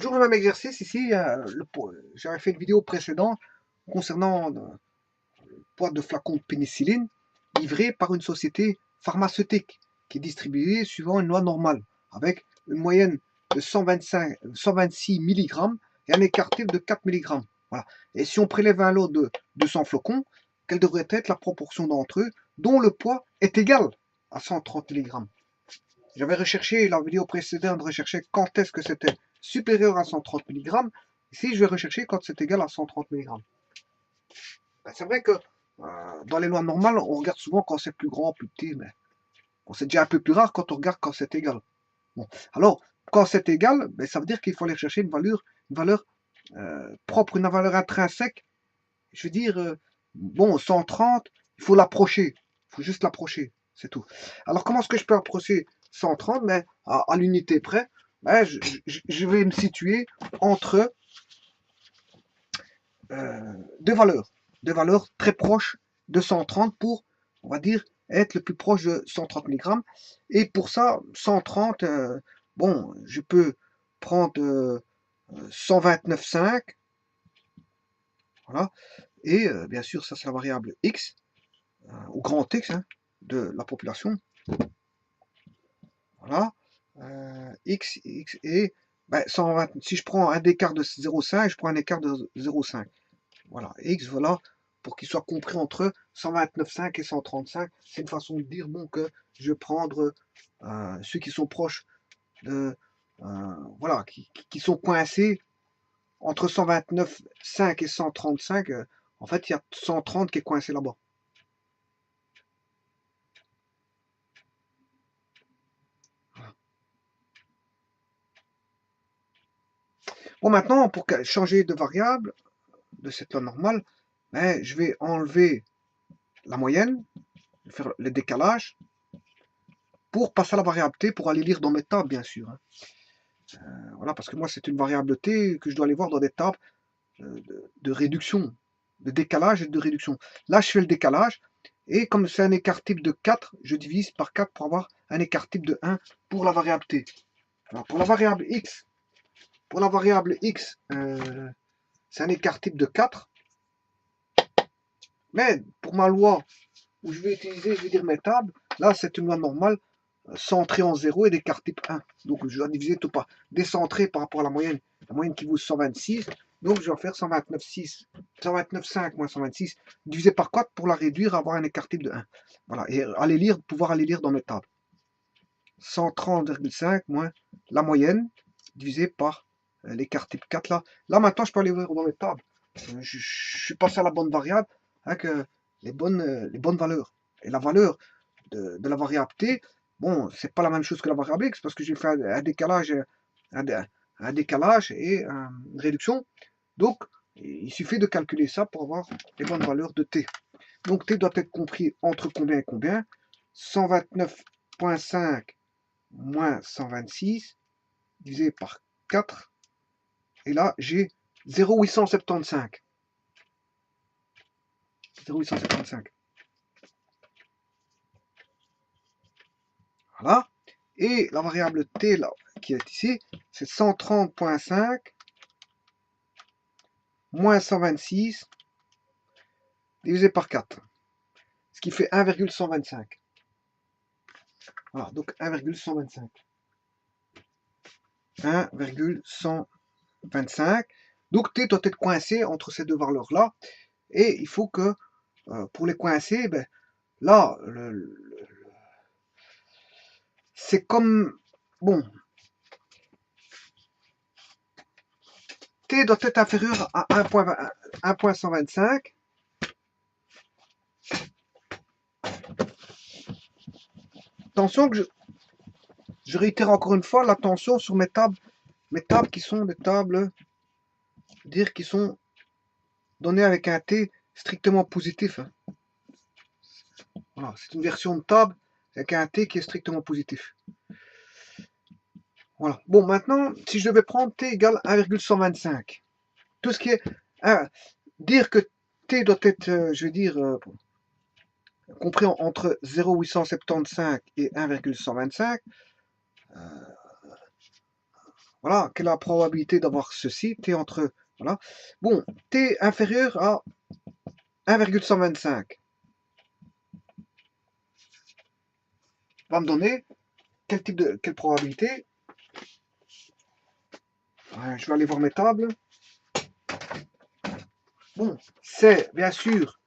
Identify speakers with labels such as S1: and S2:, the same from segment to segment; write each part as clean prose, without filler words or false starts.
S1: Toujours le même exercice ici. J'avais fait une vidéo précédente concernant le poids de flacons de pénicilline livré par une société pharmaceutique qui est distribuée suivant une loi normale avec une moyenne de 126 mg et un écart type de 4 mg. Voilà. Et si on prélève un lot de 200 flocons, quelle devrait être la proportion d'entre eux dont le poids est égal à 130 mg? J'avais recherché, la vidéo précédente recherchait quand est-ce que c'était supérieur à 130 mg. Ici, je vais rechercher quand c'est égal à 130 mg. Ben, c'est vrai que dans les lois normales, on regarde souvent quand c'est plus grand, plus petit, mais bon, c'est déjà un peu plus rare quand on regarde quand c'est égal. Bon. Alors, quand c'est égal, ben, ça veut dire qu'il faut aller chercher une valeur propre, une valeur intrinsèque. Je veux dire, bon, 130, il faut l'approcher. Il faut juste l'approcher, c'est tout. Alors, comment est-ce que je peux approcher 130? Mais à l'unité près, ben, je vais me situer entre deux valeurs très proches de 130 pour, on va dire, être le plus proche de 130 mg. Et pour ça, 130, bon, je peux prendre 129,5, voilà. Et bien sûr, ça c'est la variable x, ou grand X, hein, de la population. Voilà. X et ben, 120, si je prends un écart de 0,5, je prends un écart de 0,5. Voilà, X, voilà, pour qu'il soit compris entre 129,5 et 135. C'est une façon de dire bon, que je vais prendre ceux qui sont proches de. Voilà, qui sont coincés entre 129,5 et 135. En fait, il y a 130 qui est coincé là-bas. Bon, maintenant, pour changer de variable de cette loi normale, ben, je vais enlever la moyenne, faire le décalage, pour passer à la variable t, pour aller lire dans mes tables, bien sûr. Hein. Voilà, parce que moi, c'est une variable t que je dois aller voir dans des tables de réduction, de décalage et de réduction. Là, je fais le décalage, et comme c'est un écart type de 4, je divise par 4 pour avoir un écart type de 1 pour la variable t. Alors, pour la variable x, c'est un écart type de 4. Mais pour ma loi où je vais utiliser, je vais dire mes tables, là c'est une loi normale, centrée en 0 et d'écart type 1. Donc je dois diviser tout par décentré par rapport à la moyenne qui vaut 126. Donc je vais faire 129,5 moins 126 divisé par 4 pour la réduire, avoir un écart type de 1. Voilà, et pouvoir aller lire dans mes tables. 130,5 moins la moyenne divisé par l'écart type 4 là. Là maintenant je peux aller voir dans mes tables. Je suis passé à la bonne variable avec les bonnes valeurs. Et la valeur de la variable t, bon, c'est pas la même chose que la variable x parce que j'ai fait un décalage, un décalage et une réduction. Donc, il suffit de calculer ça pour avoir les bonnes valeurs de t. Donc, t doit être compris entre combien et combien? 129,5 moins 126 divisé par 4. Et là, j'ai 0,875. 0,875. Voilà. Et la variable t là, qui est ici, c'est 130,5 moins 126 divisé par 4. Ce qui fait 1,125. Voilà, donc 1,125. 1,125. Donc t doit être coincé entre ces deux valeurs-là. Et il faut que, pour les coincer, ben, là, c'est comme, bon, t doit être inférieur à 1,125. Attention que je réitère encore une fois l'attention sur mes tables qui sont des tables, dire qui sont données avec un t strictement positif. Hein. Voilà, c'est une version de table avec un t qui est strictement positif. Voilà. Bon, maintenant, si je devais prendre t égale 1,125, tout ce qui est dire que t doit être, je vais dire, compris entre 0,875 et 1,125, Voilà, quelle est la probabilité d'avoir ceci, t entre, voilà. Bon, t inférieur à 1,125. Va me donner quelle probabilité. Ouais, je vais aller voir mes tables. Bon, c'est bien sûr.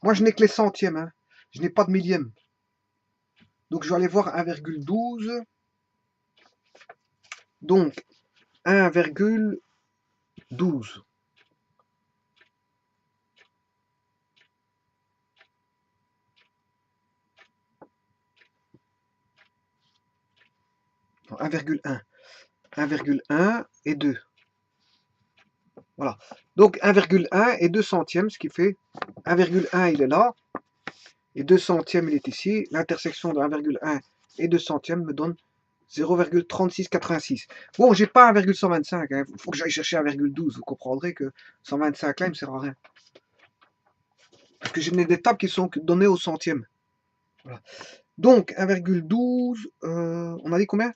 S1: Moi, je n'ai que les centièmes. Hein. Je n'ai pas de millième. Donc, je vais aller voir 1,12. Donc, 1,12. Non, 1,1. 1,1 et 2. Voilà. Donc 1,1 et 2 centièmes, ce qui fait 1,1 il est là, et 2 centièmes il est ici. L'intersection de 1,1 et 2 centièmes me donne 0,3686. Bon, j'ai pas 1,125, il faut que j'aille chercher 1,12. Vous comprendrez que 125 là, il me sert à rien. Parce que j'ai des tables qui sont données au centième. Voilà. Donc 1,12, on a dit combien?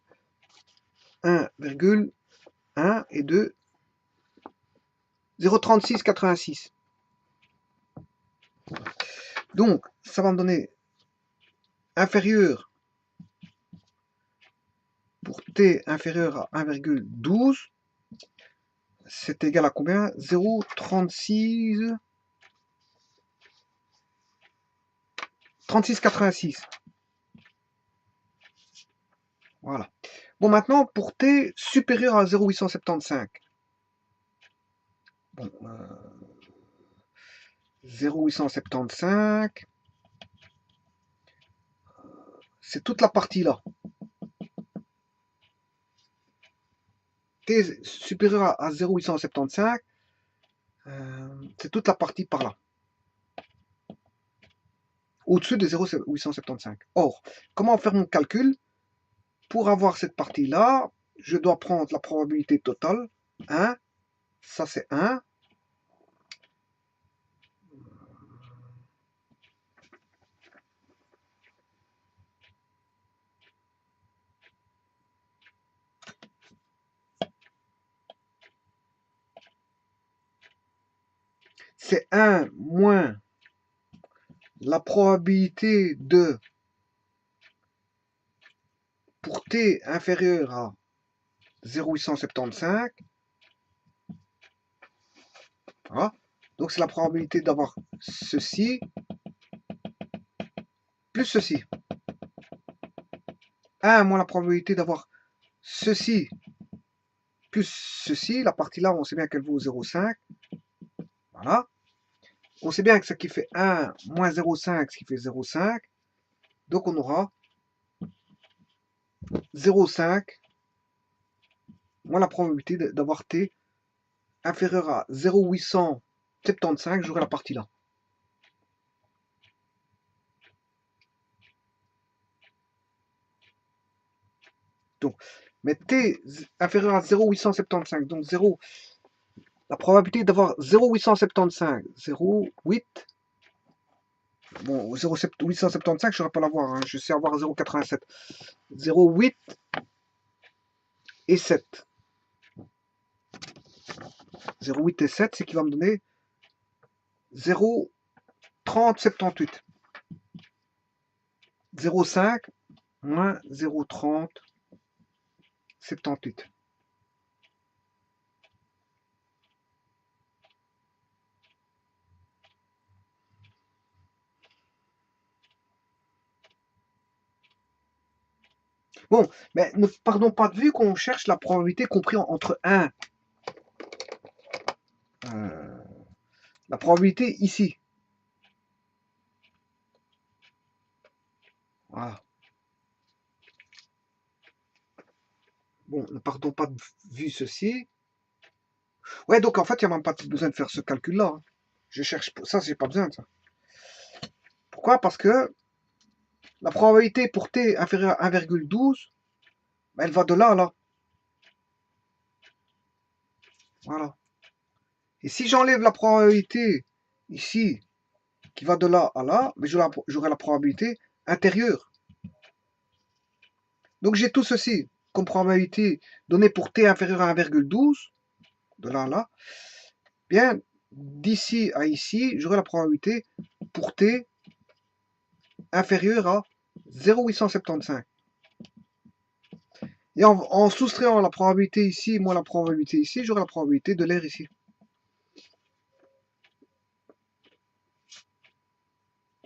S1: 1,1 et 2, 0,3686. Donc, ça va me donner inférieur, pour t inférieur à 1,12, c'est égal à combien? 0,36, 36,86. Voilà. Bon, maintenant, pour t supérieur à 0,875. Bon, 0,875, c'est toute la partie là. T supérieur à 0,875, c'est toute la partie par là. Au-dessus de 0,875. Or, comment faire mon calcul? Pour avoir cette partie-là, je dois prendre la probabilité totale. 1, ça c'est 1. C'est 1 moins la probabilité de, pour t inférieur à 0,875. Voilà. Donc c'est la probabilité d'avoir ceci plus ceci. 1 moins la probabilité d'avoir ceci plus ceci. La partie là, on sait bien qu'elle vaut 0,5. Voilà. On sait bien que ce qui fait 1 moins 0,5, ce qui fait 0,5. Donc on aura 0,5 moins la probabilité d'avoir t inférieur à 0,875, j'aurai la partie là. Donc, mais t inférieur à 0,875, donc 0, la probabilité d'avoir 0,875, 0,8, bon, 0,875, je ne saurais pas l'avoir, hein, je sais avoir 0,87, 0,8 et 7. 0,8 et 7, c'est qui va me donner 0,3078. 0,5 moins 0,3078. Bon, mais ne perdons pas de vue qu'on cherche la probabilité comprise entre 1. La probabilité ici. Voilà. Bon, ne partons pas de vue ceci. Ouais, donc en fait, il n'y a même pas besoin de faire ce calcul-là. Hein. Je cherche ça, j'ai pas besoin de ça. Pourquoi? Parce que la probabilité pour t inférieure à 1,12, elle va de là à là. Voilà. Et si j'enlève la probabilité ici, qui va de là à là, mais j'aurai la probabilité intérieure. Donc j'ai tout ceci comme probabilité donnée pour t inférieur à 1,12, de là à là. Bien, d'ici à ici, j'aurai la probabilité pour t inférieur à 0,875. Et en soustrayant la probabilité ici, moins la probabilité ici, j'aurai la probabilité de l'air ici.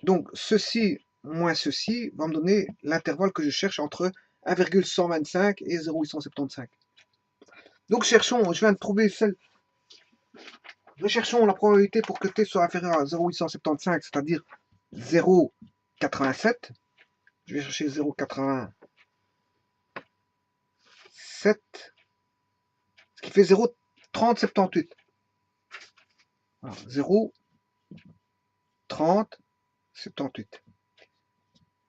S1: Donc ceci moins ceci va me donner l'intervalle que je cherche entre 1,125 et 0,875. Donc cherchons, je viens de trouver celle. Recherchons la probabilité pour que t soit inférieur à 0,875, c'est-à-dire 0,87. Je vais chercher 0,87, ce qui fait 0,3078. 0,3078.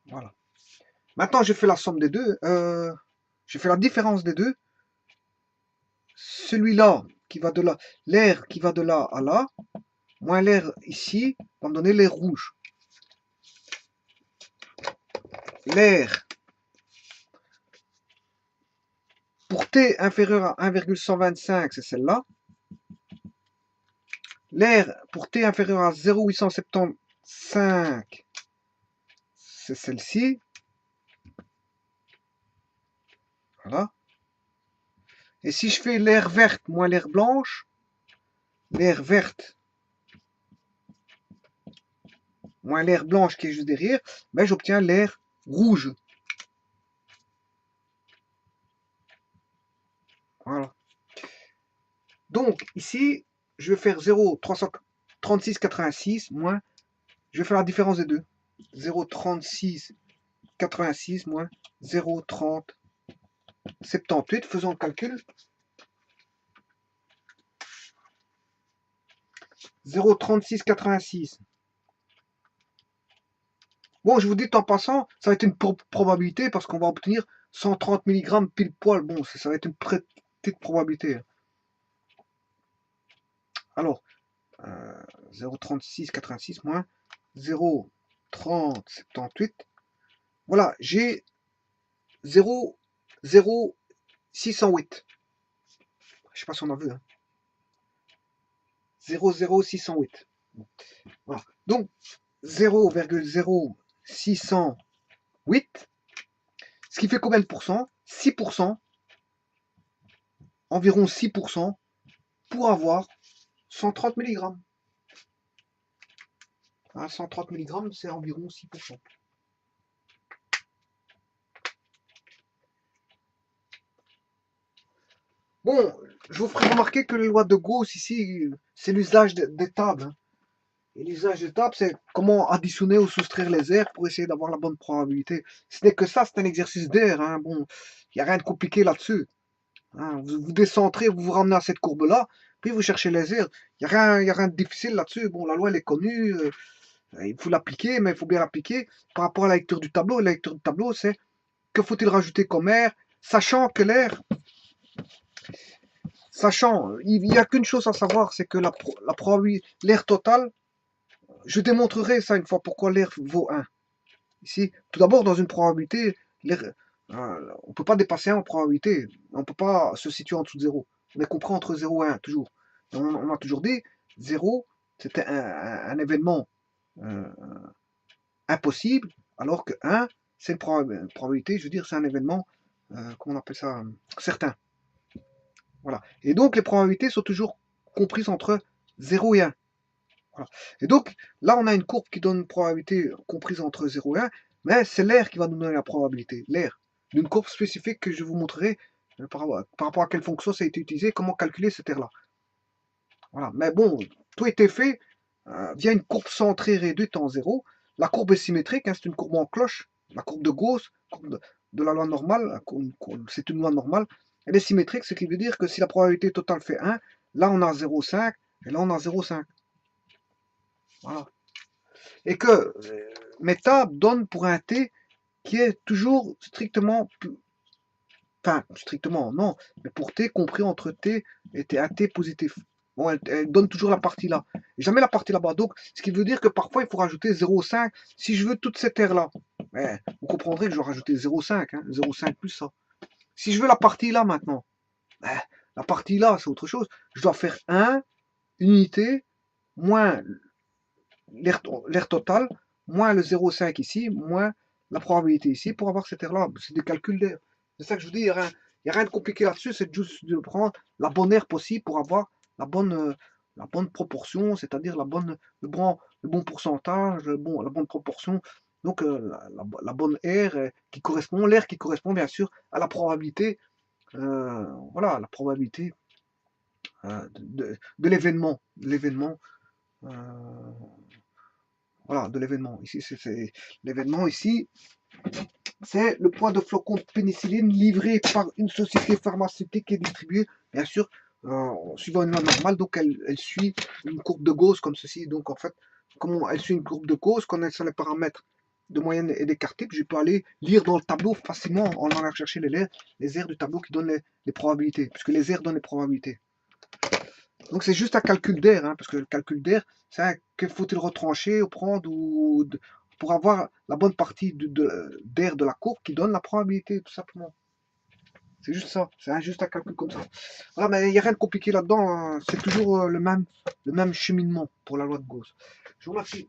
S1: Voilà. Maintenant, je fais la somme des deux. Je fais la différence des deux. Celui-là qui va de là, l'air qui va de là à là, moins l'air ici, va me donner l'air rouge. L'air pour t inférieur à 1,125, c'est celle-là. L'air pour t inférieur à 0,875, c'est celle-ci. Voilà. Et si je fais l'air verte moins l'air blanche, l'air verte moins l'air blanche qui est juste derrière, ben j'obtiens l'air rouge. Voilà. Donc ici, je vais faire 0,3686 moins, je vais faire la différence des deux. 0,3686 moins 0,3078. Faisons le calcul. 0,3686. Bon, je vous dis en passant, ça va être une probabilité parce qu'on va obtenir 130 mg pile poil. Bon, ça va être une petite probabilité. Alors, 0,3686 moins 0,3078. Voilà, j'ai 0,0608. Je sais pas si on a vu. Hein. 0,0608. Voilà. Donc, 0,0608. Ce qui fait combien de pourcents? 6%. Environ 6% pour avoir 130 mg. 130 mg, c'est environ 6%. Bon, je vous ferai remarquer que les lois de Gauss ici, c'est l'usage des tables. Hein. Et l'usage des tables, c'est comment additionner ou soustraire les airs pour essayer d'avoir la bonne probabilité. Ce n'est que ça, c'est un exercice d'air. Hein. Bon, il n'y a rien de compliqué là-dessus. Hein. Vous décentrez, vous vous ramenez à cette courbe-là, puis vous cherchez les airs. Il n'y a rien de difficile là-dessus. Bon, la loi, elle est connue. Il faut l'appliquer, mais il faut bien l'appliquer par rapport à la lecture du tableau. Et la lecture du tableau, c'est que faut-il rajouter comme air, sachant que l'air, il n'y a qu'une chose à savoir, c'est que la probabilité, l'air total, je démontrerai ça une fois pourquoi l'air vaut 1. Ici, tout d'abord, dans une probabilité, on ne peut pas dépasser 1 en probabilité, on ne peut pas se situer en dessous de 0. On est compris entre 0 et 1, toujours. On a toujours dit, 0, c'était un événement impossible, alors que 1, c'est une probabilité, je veux dire, c'est un événement, comment on appelle ça, certain. Voilà. Et donc, les probabilités sont toujours comprises entre 0 et 1. Voilà. Et donc, là, on a une courbe qui donne une probabilité comprise entre 0 et 1, mais c'est l'air qui va nous donner la probabilité, l'air, d'une courbe spécifique que je vous montrerai par rapport à quelle fonction ça a été utilisé, comment calculer cet air-là. Voilà. Mais bon, tout était fait via une courbe centrée réduite en 0. La courbe est symétrique, hein, c'est une courbe en cloche, la courbe de Gauss, courbe de la loi normale, c'est une loi normale. Elle est symétrique, ce qui veut dire que si la probabilité totale fait 1, là on a 0,5 et là on a 0,5. Voilà. Et que mes tables donnent pour un t qui est toujours strictement, enfin strictement non, mais pour t compris entre t et un t positif. Bon, elle donne toujours la partie là, et jamais la partie là-bas. Donc, ce qui veut dire que parfois il faut rajouter 0,5 si je veux toute cette aire là. Mais vous comprendrez que je dois rajouter 0,5, hein, 0,5 plus ça. Si je veux la partie là maintenant, ben, la partie là, c'est autre chose. Je dois faire 1 unité moins l'air total, moins le 0,5 ici, moins la probabilité ici pour avoir cette air-là. C'est des calculs d'air. C'est ça que je vous dis, il n'y a rien de compliqué là-dessus, c'est juste de prendre la bonne air possible pour avoir la bonne proportion, c'est-à-dire le bon pourcentage, la bonne proportion. Donc la bonne air qui correspond, l'air qui correspond bien sûr à la probabilité, voilà, la probabilité de l'événement, euh, voilà, de l'événement. Ici, c'est l'événement ici, c'est le poids de flocons de pénicilline livré par une société pharmaceutique et distribué, bien sûr, suivant une loi normale. Donc, elle suit une courbe de Gauss comme ceci. Donc, en fait, comment elle suit une courbe de Gauss, connaissant les paramètres de moyenne et d'écart type, je peux aller lire dans le tableau facilement en allant chercher les aires du tableau qui donnent les probabilités, puisque les aires donnent les probabilités. Donc c'est juste un calcul d'air, hein, parce que le calcul d'air, c'est que faut-il retrancher ou prendre pour avoir la bonne partie d'air de la courbe qui donne la probabilité, tout simplement. C'est juste ça, c'est juste un calcul comme ça. Voilà, mais il n'y a rien de compliqué là-dedans, hein. C'est toujours le même cheminement pour la loi de Gauss. Je vous remercie.